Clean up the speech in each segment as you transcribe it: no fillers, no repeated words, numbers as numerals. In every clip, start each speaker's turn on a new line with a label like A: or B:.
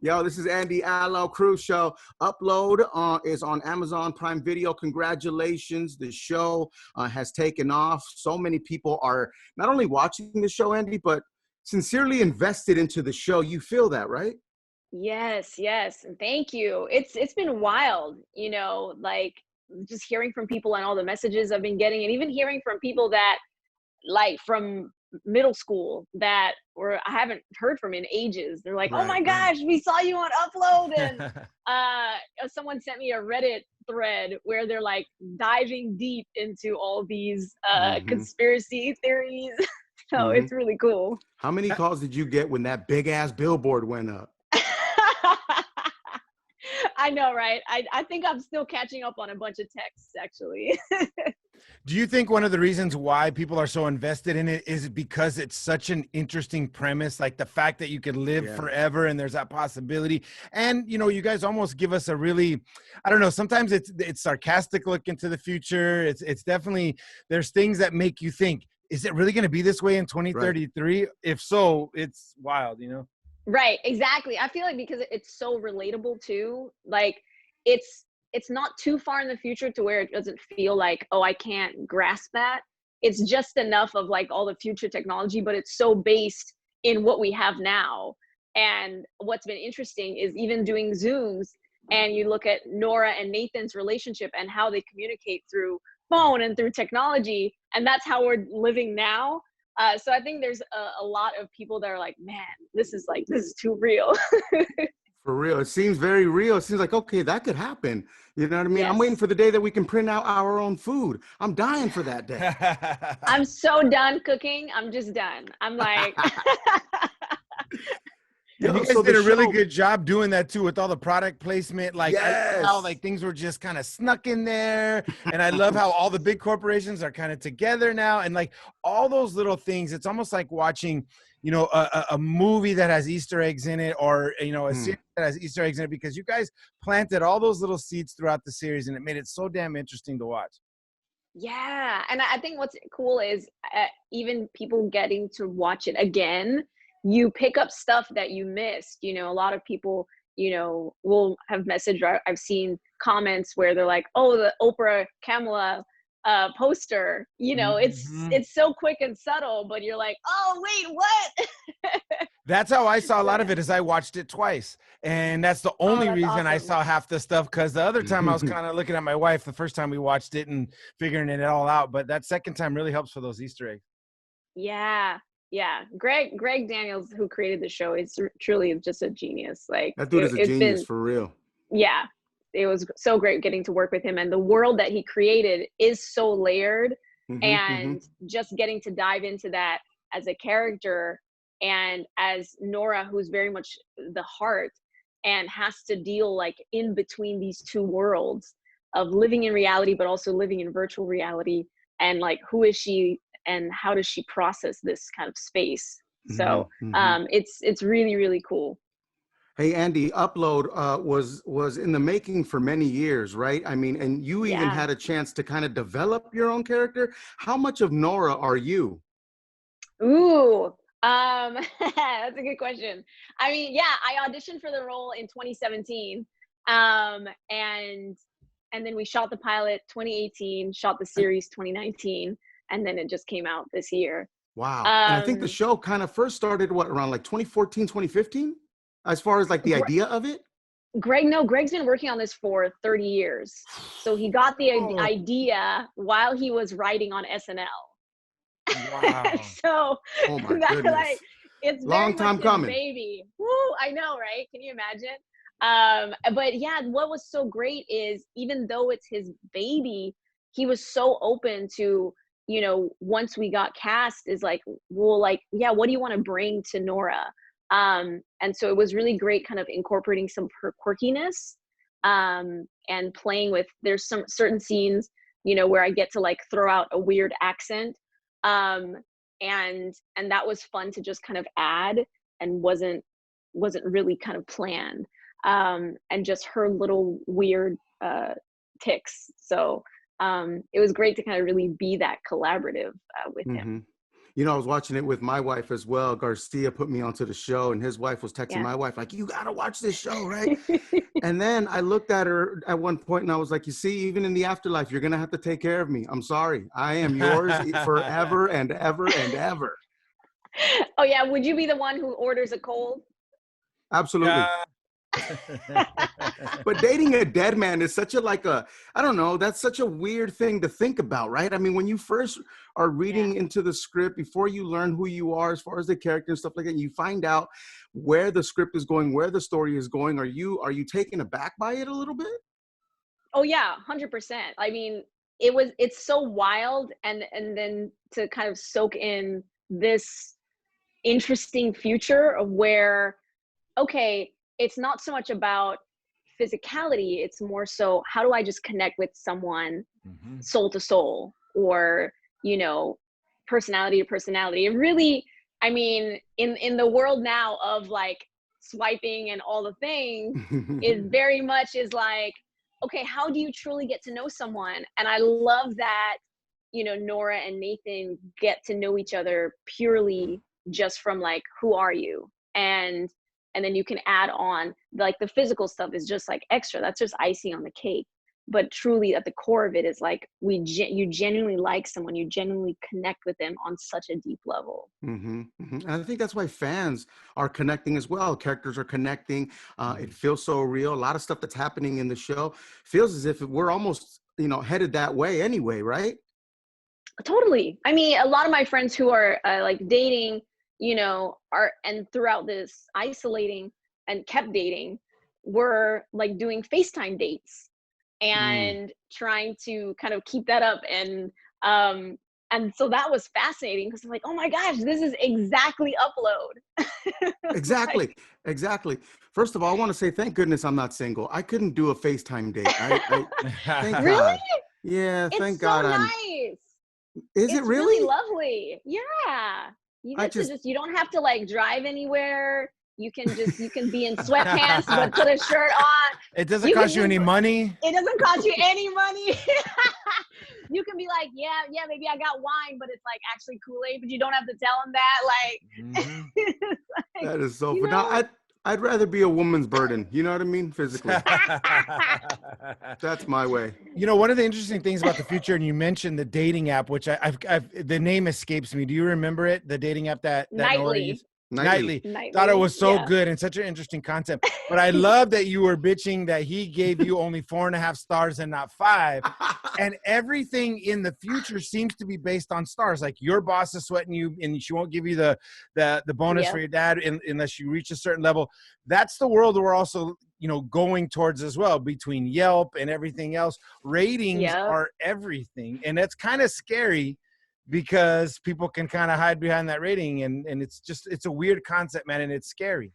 A: Yo, this is Andy Allo Cruise Show. Upload is on Amazon Prime Video. Congratulations. The show has taken off. So many people are not only watching the show, Andy, but sincerely invested into the show. You feel that, right?
B: Yes, yes. Thank you. It's been wild, like just hearing from people and all the messages I've been getting, and even hearing from people that like from middle school that I haven't heard from in ages. They're like, "Oh my
A: Right, right.
B: gosh, we saw you on Upload." And someone sent me a Reddit thread where they're like diving deep into all these
A: Mm-hmm.
B: conspiracy theories. So
A: Mm-hmm.
B: it's really cool.
A: How many calls did you get when that big ass billboard went up?
B: I know, right? I think I'm still catching up on a bunch of texts, actually.
C: Do you think one of the reasons why people are so invested in it is because it's such an interesting premise, like the fact that you could live forever and there's that possibility? And, you guys almost give us a really, I don't know, sometimes it's sarcastic look into the future. It's definitely, there's things that make you think, is it really going to be this way in 2033? Right. If so, it's wild,
B: Right, exactly. I feel like because it's so relatable too, like it's not too far in the future to where it doesn't feel like, oh, I can't grasp that. It's just enough of like all the future technology, but it's so based in what we have now. And what's been interesting is even doing Zooms, and you look at Nora and Nathan's relationship and how they communicate through phone and through technology, and that's how we're living now. So I think there's a lot of people that are like, man, this is too real.
A: For real. It seems very real. It seems like, okay, that could happen. You know what I mean? Yes. I'm waiting for the day that we can print out our own food. I'm dying for that day.
B: I'm so done cooking. I'm just done. I'm like...
C: And you guys did a really good job doing that too, with all the product placement. Like, yes. How like things were just kind of snuck in there. And I love how all the big corporations are kind of together now, and like all those little things. It's almost like watching, a movie that has Easter eggs in it, or a series that has Easter eggs in it, because you guys planted all those little seeds throughout the series, and it made it so damn interesting to watch.
B: Yeah, and I think what's cool is even people getting to watch it again. You pick up stuff that you missed. A lot of people, will have messaged, or I've seen comments where they're like, oh, the Oprah Kamala poster, it's so quick and subtle, but you're like, oh, wait, what?
C: That's how I saw a lot of it, is I watched it twice. And that's the only reason awesome. I saw half the stuff, because the other time I was kind of looking at my wife the first time we watched it and figuring it all out. But that second time really helps for those Easter eggs.
B: Yeah. Yeah, Greg Daniels, who created the show, is truly just a genius. Like,
A: that dude is a genius, for real.
B: Yeah, it was so great getting to work with him, and the world that he created is so layered, and just getting to dive into that as a character, and as Nora, who's very much the heart, and has to deal like in between these two worlds of living in reality, but also living in virtual reality, and like, who is she? And how does she process this kind of space? So it's really, really cool.
A: Hey, Andy, Upload was in the making for many years, right? I mean, and you even had a chance to kind of develop your own character. How much of Nora are you?
B: Ooh, that's a good question. I mean, yeah, I auditioned for the role in 2017, and then we shot the pilot 2018, shot the series 2019. And then it just came out this year.
A: Wow. And I think the show kind of first started, around like 2014, 2015? As far as like the idea of it?
B: Greg's been working on this for 30 years. So he got the idea while he was writing on SNL.
C: Wow.
B: So
A: oh my goodness.
B: Like, it's
A: long time coming.
B: Baby. Woo, I know, right? Can you imagine? But yeah, what was so great is, even though it's his baby, he was so open to, once we got cast, is like, well, like, yeah, what do you want to bring to Nora? And so it was really great kind of incorporating some her quirkiness, and playing with, there's some certain scenes, where I get to like throw out a weird accent. And that was fun to just kind of add, and wasn't really kind of planned. And just her little weird tics. So it was great to kind of really be that collaborative with him.
A: You know, I was watching it with my wife as well. Garcia put me onto the show, and his wife was texting my wife like, "You gotta watch this show, right?" And then I looked at her at one point and I was like, "You see, even in the afterlife, you're gonna have to take care of me. I'm sorry. I am yours forever and ever and ever."
B: Oh yeah, would you be the one who orders a cold?
A: Absolutely. But dating a dead man is such a I don't know, that's such a weird thing to think about, right? I mean, when you first are reading into the script, before you learn who you are as far as the character and stuff like that, you find out where the script is going, where the story is going. Are you taken aback by it a little bit?
B: Oh yeah, 100%. I mean, it's so wild, and then to kind of soak in this interesting future of where, okay, it's not so much about physicality, it's more so how do I just connect with someone soul to soul, or personality to personality. It really, I mean, in the world now of like swiping and all the things, it very much is like, okay, how do you truly get to know someone? And I love that, Nora and Nathan get to know each other purely just from like, who are you? And then you can add on like the physical stuff is just like extra. That's just icing on the cake. But truly at the core of it is like you genuinely like someone, you genuinely connect with them on such a deep level.
A: And I think that's why fans are connecting as well. Characters are connecting. It feels so real. A lot of stuff that's happening in the show feels as if we're almost, headed that way anyway, right?
B: Totally. I mean, a lot of my friends who are like dating, and throughout this isolating and kept dating, were like doing FaceTime dates and trying to kind of keep that up. And so that was fascinating because I'm like, oh my gosh, this is exactly Upload.
A: Exactly. First of all, I want to say thank goodness I'm not single. I couldn't do a FaceTime date. Thank
B: really?
A: God. Yeah, thank God.
B: It's so nice.
A: Is it really?
B: It's really lovely. Yeah. You get to just, you don't have to like drive anywhere. You can be in sweatpants, but put a shirt on.
C: It doesn't cost you any money.
B: It doesn't cost you any money. You can be like, yeah, maybe I got wine, but it's like actually Kool-Aid, but you don't have to tell them that. Like,
A: that is so fun. I'd rather be a woman's burden. You know what I mean? Physically. That's my way.
C: One of the interesting things about the future, and you mentioned the dating app, which I've the name escapes me. Do you remember it? The dating app that Nora used? Nightly. Thought it was so good and such an interesting concept. But I love that you were bitching that he gave you only 4.5 stars and not 5. And everything in the future seems to be based on stars. Like your boss is sweating you and she won't give you the bonus for your dad unless you reach a certain level. That's the world we're also going towards as well, between Yelp and everything else. Ratings are everything. And that's kind of scary, because people can kind of hide behind that rating, and it's a weird concept, man, and it's scary.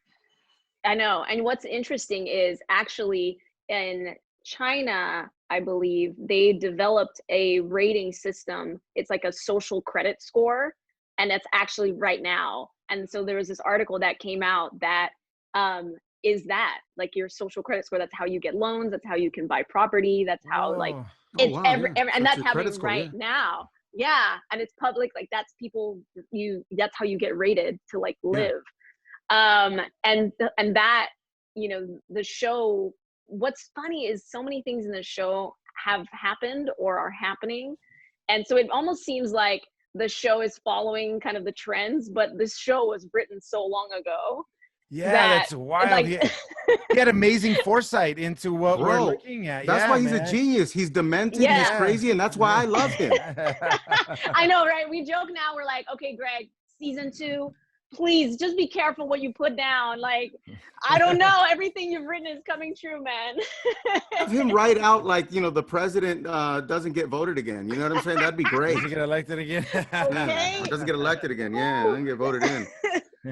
B: I know. And what's interesting is actually in China, I believe they developed a rating system. It's like a social credit score, and that's actually right now. And so there was this article that came out that is that like your social credit score. That's how you get loans. That's how you can buy property. That's how and that's happening right now. Yeah, and it's public, like that's how you get rated to like live. And that, the show, what's funny is so many things in the show have happened or are happening. And so it almost seems like the show is following kind of the trends, but this show was written so long ago.
C: Yeah, that's wild. Like, he had amazing foresight into what we're looking at.
A: That's why he's a genius. He's demented, he's crazy, and that's why I love him.
B: I know, right? We joke now, we're like, okay, Greg, season 2, please just be careful what you put down. Like, I don't know, everything you've written is coming true, man.
A: Have him write out like, the president doesn't get voted again. You know what I'm saying? That'd be great.
C: Doesn't get elected again.
B: Okay.
A: Doesn't get elected again. Yeah, doesn't get voted in.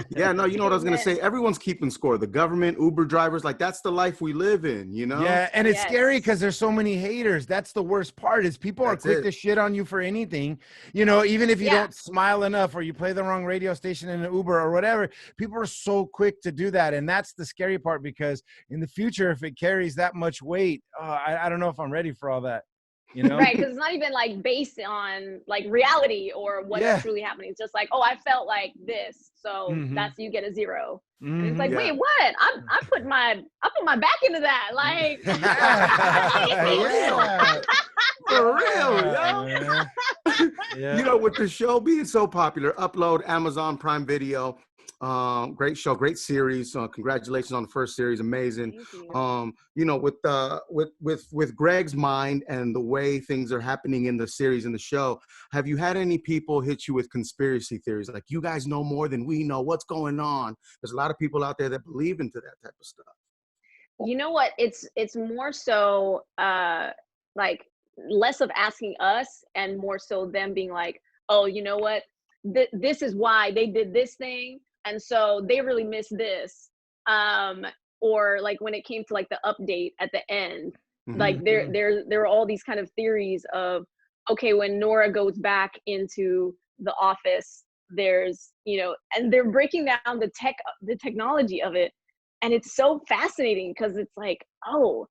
A: Yeah, no, you know what I was going to say? Everyone's keeping score. The government, Uber drivers, like that's the life we live in,
C: Yeah, and it's scary because there's so many haters. That's the worst part is people are quick to shit on you for anything. Even if you don't smile enough or you play the wrong radio station in an Uber or whatever, people are so quick to do that. And that's the scary part, because in the future, if it carries that much weight, I don't know if I'm ready for all that. you know?
B: Right, because it's not even like based on like reality or what's truly happening. It's just like, oh, I felt like this, so that's, you get a 0. And it's like, wait, what? I put my back into that. Like,
A: for real, yo. You know, with the show being so popular, Upload, Amazon Prime Video, great show, great series. Congratulations on the first series, amazing. You know, with Greg's mind and the way things are happening in the series and the show, have you had any people hit you with conspiracy theories, like, you guys know more than we know, what's going on? There's a lot of people out there that believe into that type of stuff.
B: You know what? It's more so like less of asking us and more so them being like, oh, you know what? This is why they did this thing, and so they really missed this. Or like when it came to like the update at the end, like there are all these kind of theories of, okay, when Nora goes back into the office, there's, you know, and they're breaking down the technology of it. And it's so fascinating because it's like, oh,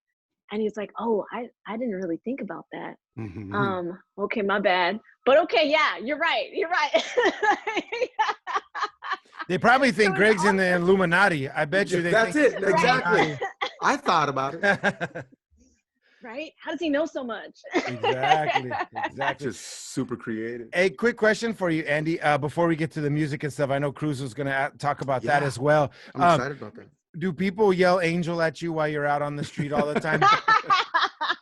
B: and he's like, oh, I didn't really think about that. Okay, my bad. But okay, yeah, you're right.
C: They probably think Greg's in the Illuminati. I bet you
A: that's it. Exactly. I thought about it.
B: Right? How does he know so much?
C: Exactly.
A: Just super creative.
C: A quick question for you, Andy, before we get to the music and stuff. I know Cruz was going to talk about that as well.
A: I'm excited about that.
C: Do people yell Angel at you while you're out on the street all the time?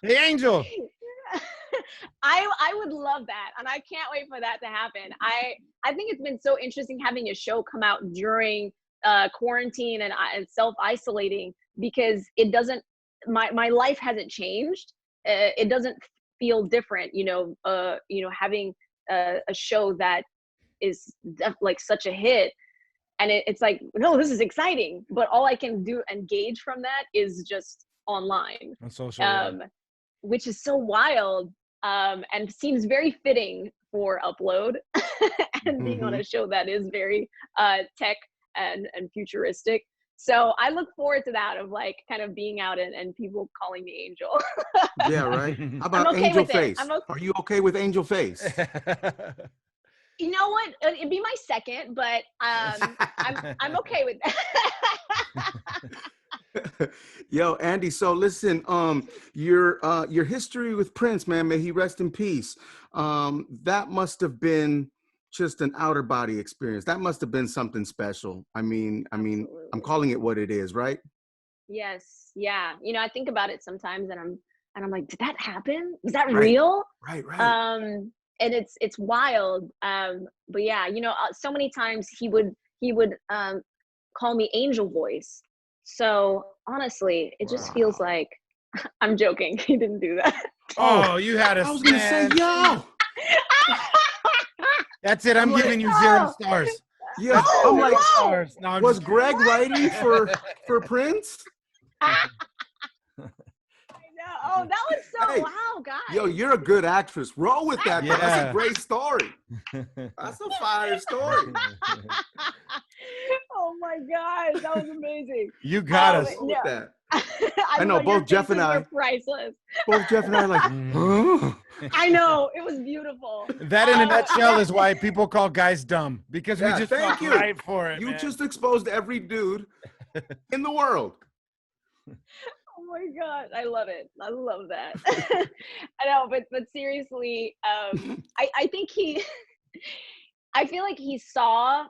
C: Hey, Angel.
B: I would love that, and I can't wait for that to happen. I think it's been so interesting having a show come out during quarantine and self-isolating, because it doesn't, my life hasn't changed. It doesn't feel different, you know, having a show that is like such a hit. And it's like, no, this is exciting, but all I can do and gauge from that is just online,
C: on social,
B: which is so wild, and seems very fitting for Upload and being on a show that is very tech and futuristic. So I look forward to that, of like kind of being out and people calling me Angel.
A: Yeah, right. How about Angel Face? Are you okay with Angel Face?
B: You know what? It'd be my second, but I'm okay with that.
A: Yo, Andy, so listen, your history with Prince, man, may he rest in peace. That must have been just an outer body experience. That must have been something special. I mean, I'm calling it what it is, right?
B: Yes, yeah. You know, I think about it sometimes, and I'm like, did that happen? Was that real?
A: Right.
B: And it's wild. But yeah, you know, so many times he would call me Angel Voice. So honestly, it just feels like, I'm joking. He didn't do that.
C: Oh, you had a
A: I was gonna say, yo.
C: That's it. I'm giving you 0 stars.
A: Yeah, I'm like,
C: stars. No,
A: was Greg writing for Prince?
B: Oh, that was so wow, guys.
A: Yo, you're a good actress. Roll with that. Yeah. That's a great story. That's a fire story.
B: Oh my gosh, that was amazing.
C: You got us.
A: With that. I know both Jeff and I.
B: Priceless.
A: Both Jeff and I are like, huh?
B: I know, it was beautiful.
C: That in a nutshell is why people call guys dumb, because we just
A: thank you.
C: Right for it.
A: You just exposed every dude in the world.
B: Oh my God, I love it. I love that. I know, but seriously, I think I feel like he saw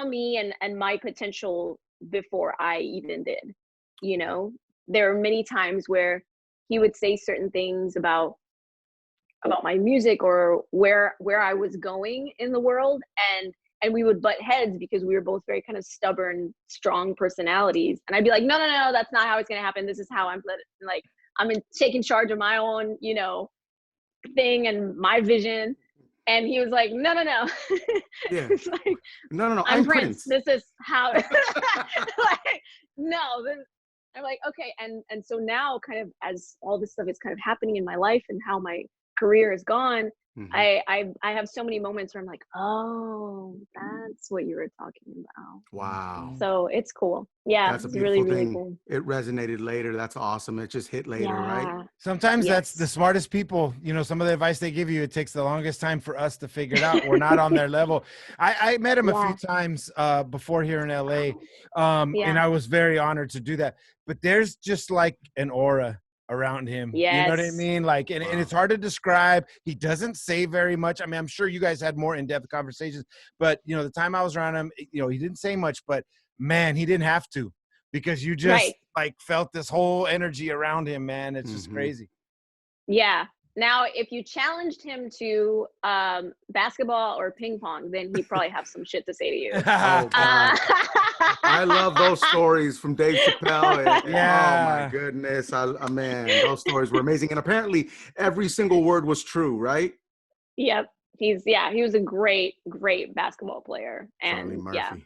B: me and my potential before I even did. You know, there are many times where he would say certain things about my music or where I was going in the world, and we would butt heads because we were both very kind of stubborn, strong personalities. And I'd be like, no, that's not how it's going to happen. This is how I'm taking charge of my own, you know, thing and my vision. And he was like, no.
A: Yeah.
B: It's like,
A: no.
B: I'm Prince. This is how, like, no. I'm like, okay. And so now kind of as all this stuff is kind of happening in my life and how my career is gone,
A: Mm-hmm.
B: I have so many moments where I'm like, oh, that's what you were talking about.
A: Wow.
B: So it's cool. Yeah,
A: That's a
B: it's really,
A: beautiful
B: really
A: thing.
B: cool.
A: It resonated later. That's awesome. It just hit later, right?
B: Yeah.
C: Sometimes that's the
B: Yes.
C: smartest people. You know, some of the advice they give you, it takes the longest time for us to figure it out. We're not on their level. I met him a few
B: Yeah.
C: times before here in LA,
B: Yeah.
C: and I was very honored to do that. But there's just like an aura around him. You know what I
B: Yes.
C: mean? Like, and it's hard to describe. He doesn't say very much. I mean, I'm sure you guys had more in-depth conversations, but you know, the time I was around him, you know, he didn't say much, but man, he didn't have to, because you just
B: Right.
C: like felt this whole energy around him, man. It's just
A: Mm-hmm.
C: crazy.
B: Yeah. Now, if you challenged him to basketball or ping pong, then he'd probably have some shit to say to you.
A: Oh, God. I love those stories from Dave Chappelle.
C: Yeah.
A: Oh, my goodness. Man, those stories were amazing. And apparently every single word was true, right?
B: Yep. He was a great, great basketball player.
A: Charlie
B: And
A: Murphy.
B: yeah,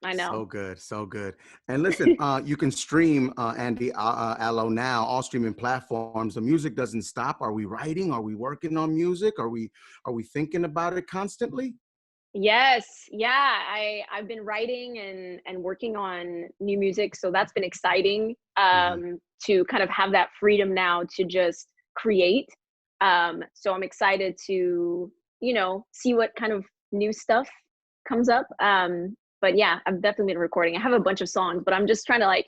B: I know.
A: So good, so good. And listen, you can stream Andy Allo now, all streaming platforms. The music doesn't stop. Are we writing? Are we working on music? Are we thinking about it constantly?
B: Yes. Yeah. I've been writing and working on new music. So that's been exciting to kind of have that freedom now to just create. So I'm excited to, you know, see what kind of new stuff comes up. But yeah, I've definitely been recording. I have a bunch of songs, but I'm just trying to like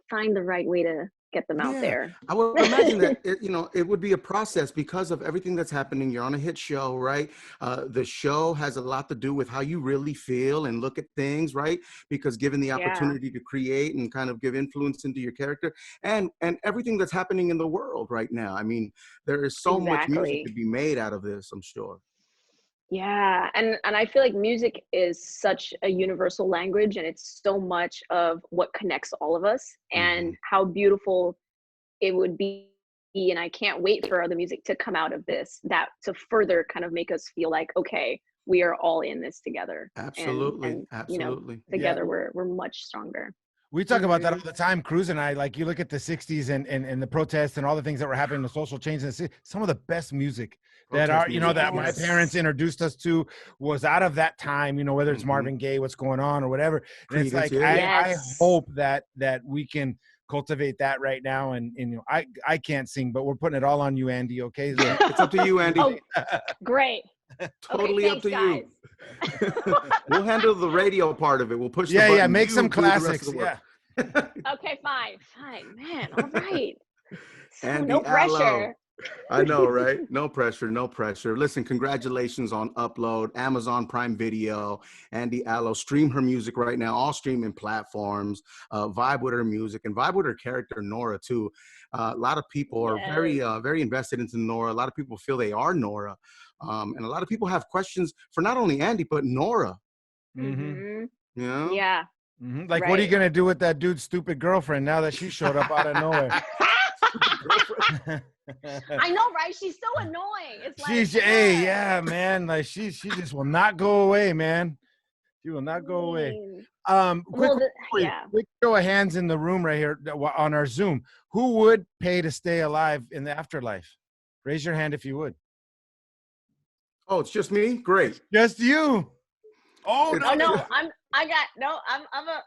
B: find the right way to get them out there.
A: I would imagine that it would be a process because of everything that's happening. You're on a hit show, right? The show has a lot to do with how you really feel and look at things, right? Because given the opportunity to create and kind of give influence into your character and everything that's happening in the world right now. I mean, there is so much music to be made out of this, I'm sure.
B: Yeah, and I feel like music is such a universal language, and it's so much of what connects all of us, and how beautiful it would be. And I can't wait for the music to come out of this, that to further kind of make us feel like, okay, we are all in this together.
A: Absolutely,
B: you know, together we're much stronger.
C: We talk about that all the time, Cruz and I. Like, you look at the 60s and the protests and all the things that were happening, the social change in the city. Some of the best music that are, you know, that my parents introduced us to was out of that time, you know, whether it's Marvin Gaye, What's Going On, or whatever. And it's like, I hope that we can cultivate that right now. And you know, I can't sing, but we're putting it all on you, Andy. Okay.
A: Yeah, it's up to you, Andy.
B: Oh, great.
A: Totally up to you. We'll handle the radio part of it. We'll push the button.
C: Yeah, make some classics. Yeah.
B: Okay, fine, man. All right.
A: Andy
B: no pressure.
A: Allo. I know, right? No pressure, no pressure. Listen, congratulations on Upload, Amazon Prime Video, Andy Allo. Stream her music right now, all streaming platforms. Vibe with her music and vibe with her character, Nora, too. A lot of people are very invested into Nora. A lot of people feel they are Nora. And a lot of people have questions for not only Andy, but Nora.
C: Mm-hmm.
A: You know?
B: Yeah.
C: Mm-hmm. Like, what are you going to do with that dude's stupid girlfriend now that she showed up out of nowhere?
B: I know, right? She's so annoying. It's like,
C: yeah, man. Like, she just will not go away, man. She will not go away. Quick show of hands in the room right here on our Zoom. Who would pay to stay alive in the afterlife? Raise your hand if you would.
A: Oh, it's just me? Great.
C: Just you. Oh no.
B: I'm a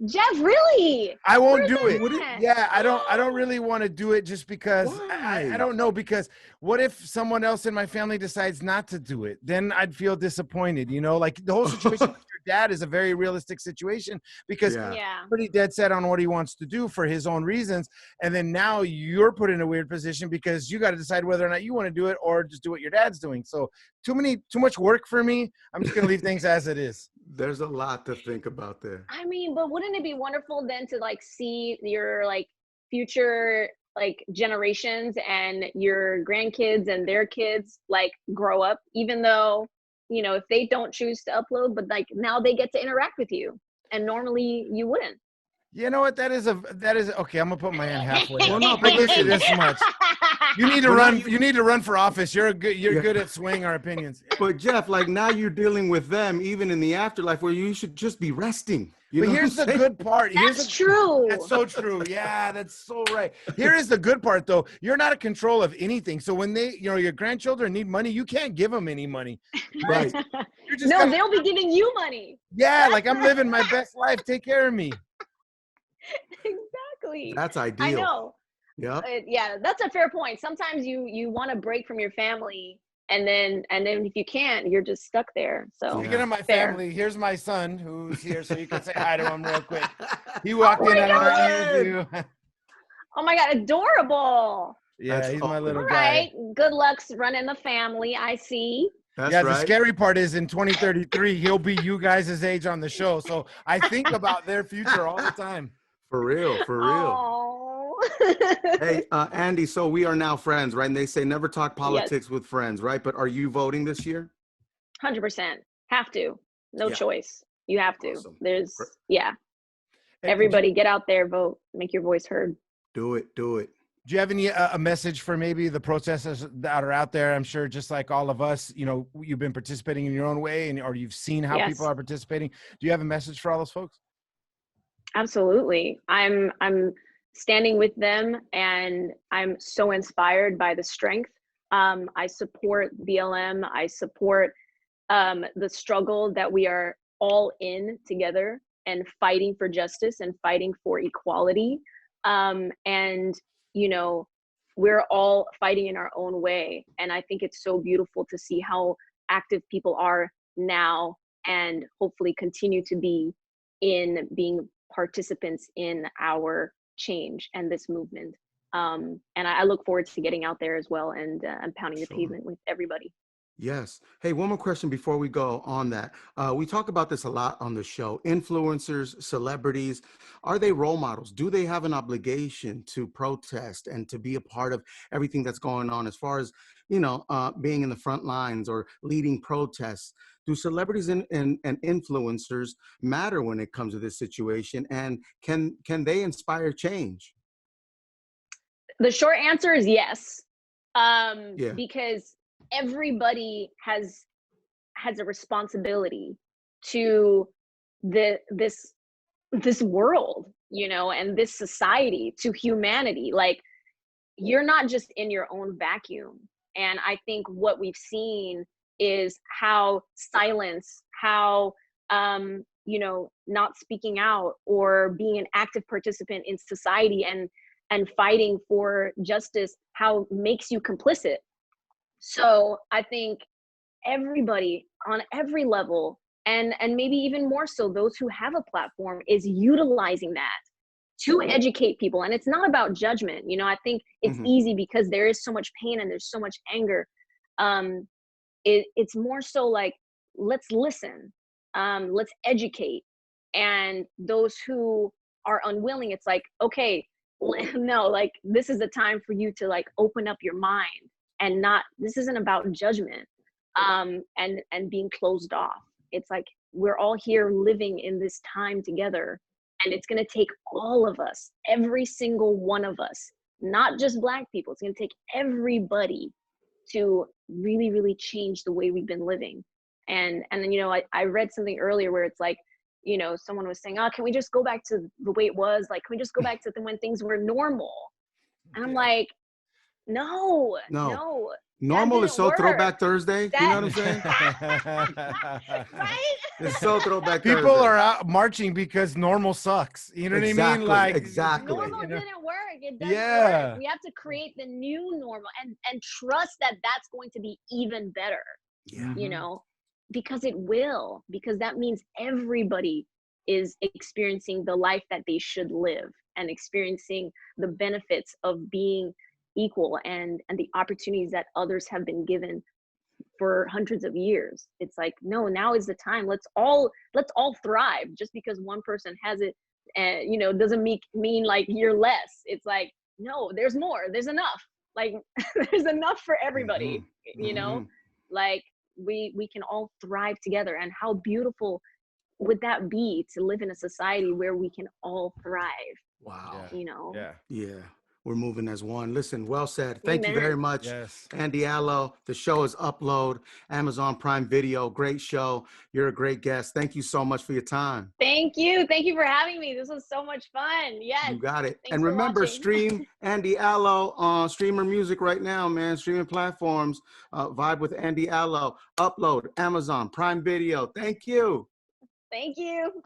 B: Jeff, really?
C: I won't do it. Yeah, I don't really want to do it just because I don't know, because what if someone else in my family decides not to do it? Then I'd feel disappointed, you know, like the whole situation with your dad is a very realistic situation because he's pretty dead set on what he wants to do for his own reasons. And then now you're put in a weird position because you got to decide whether or not you want to do it or just do what your dad's doing. So too much work for me. I'm just going to leave things as it is.
A: There's a lot to think about there.
B: I mean, but wouldn't it be wonderful then to like see your like future like generations and your grandkids and their kids like grow up, even though, you know, if they don't choose to upload, but like now they get to interact with you and normally you wouldn't.
C: You know what? That is okay. I'm gonna put my hand halfway.
A: Well, no, but listen,
C: this much. You need to run. You need to run for office. You're good at swaying our opinions.
A: But Jeff, like now you're dealing with them even in the afterlife where you should just be resting.
C: But here's the good part.
B: That's true.
C: That's so true. Yeah, that's so right. Here is the good part, though. You're not in control of anything. So when your grandchildren need money, you can't give them any money.
A: Right.
B: No, they'll be giving you money.
C: Yeah, like I'm living my best life. Take care of me.
B: Exactly.
A: That's ideal.
B: I know.
A: Yeah.
B: Yeah, that's a fair point. Sometimes you want to break from your family. And then if you can't, you're just stuck there. So
C: speaking of my family, here's my son who's here, so you can say hi to him real quick. He walked in at our interview.
B: Oh my God, adorable.
C: Yeah, he's my little guy.
B: Right. Good luck running the family. I see.
A: That's
C: right.
A: The
C: scary part is in 2033, he'll be you guys' age on the show. So I think about their future all the time.
A: For real.
B: Oh.
A: Hey, Andy, so we are now friends, right? And they say never talk politics with friends, right? But are you voting this year?
B: 100%. Have to. No choice. You have to.
A: Awesome.
B: Everybody get out there, vote, make your voice heard.
A: Do it.
C: Do you have any a message for maybe the protesters that are out there? I'm sure just like all of us, you've been participating in your own way or you've seen how people are participating. Do you have a message for all those folks?
B: Absolutely. I'm standing with them and I'm so inspired by the strength. I support BLM. I support the struggle that we are all in together and fighting for justice and fighting for equality. And we're all fighting in our own way. And I think it's so beautiful to see how active people are now and hopefully continue to be in being participants in our change and this movement. And I look forward to getting out there as well and pounding the pavement with everybody.
A: Yes. Hey, one more question before we go on that. We talk about this a lot on the show. Influencers, celebrities, are they role models? Do they have an obligation to protest and to be a part of everything that's going on as far as, being in the front lines or leading protests? Do celebrities and influencers matter when it comes to this situation? And can they inspire change?
B: The short answer is yes. Because everybody has a responsibility to this world, and this society, to humanity. Like, you're not just in your own vacuum. And I think what we've seen is how silence, how not speaking out or being an active participant in society and fighting for justice, how makes you complicit. So I think everybody on every level, and maybe even more so those who have a platform, is utilizing that to educate people. And it's not about judgment. I think it's easy because there is so much pain and there's so much anger. It's more so like, let's listen, let's educate. And those who are unwilling, it's like, okay, no, like, this is the time for you to like open up your mind. And this isn't about judgment and being closed off. It's like, we're all here living in this time together. And it's going to take all of us, every single one of us, not just Black people. It's going to take everybody to really, really change the way we've been living. And then, I read something earlier where it's like, someone was saying, can we just go back to the way it was? Like, can we just go back to when things were normal? And I'm like, no.
A: Normal is so Throwback Thursday. You know what I'm saying?
B: Right?
A: It's so Throwback
C: People
A: Thursday.
C: are out marching because normal sucks. You know what I mean? Like,
A: exactly.
B: Normal didn't work. It doesn't work. We have to create the new normal and trust that that's going to be even better.
A: Yeah.
B: Because it will. Because that means everybody is experiencing the life that they should live and experiencing the benefits of being equal and the opportunities that others have been given for hundreds of years. It's like, no, now is the time. Let's all thrive. Just because one person has it, doesn't mean like you're less. It's like, no, there's more. There's enough. Like, there's enough for everybody. Like, we can all thrive together. And how beautiful would that be to live in a society where we can all thrive?
A: Wow.
C: Yeah.
A: Yeah. we're moving as one. Listen, well said. Thank you
B: Amen.
A: very much,
C: Yes.
A: Andy Allo. The show is Upload, Amazon Prime Video. Great show. You're a great guest. Thank you so much for your time.
B: Thank you. Thank you for having me. This was so much fun. Yes.
A: You got it.
B: Thanks
A: And
B: for
A: remember,
B: watching.
A: stream Andy Allo on streamer music right now, man. Streaming platforms. Vibe with Andy Allo. Upload, Amazon Prime Video. Thank you.
B: Thank you.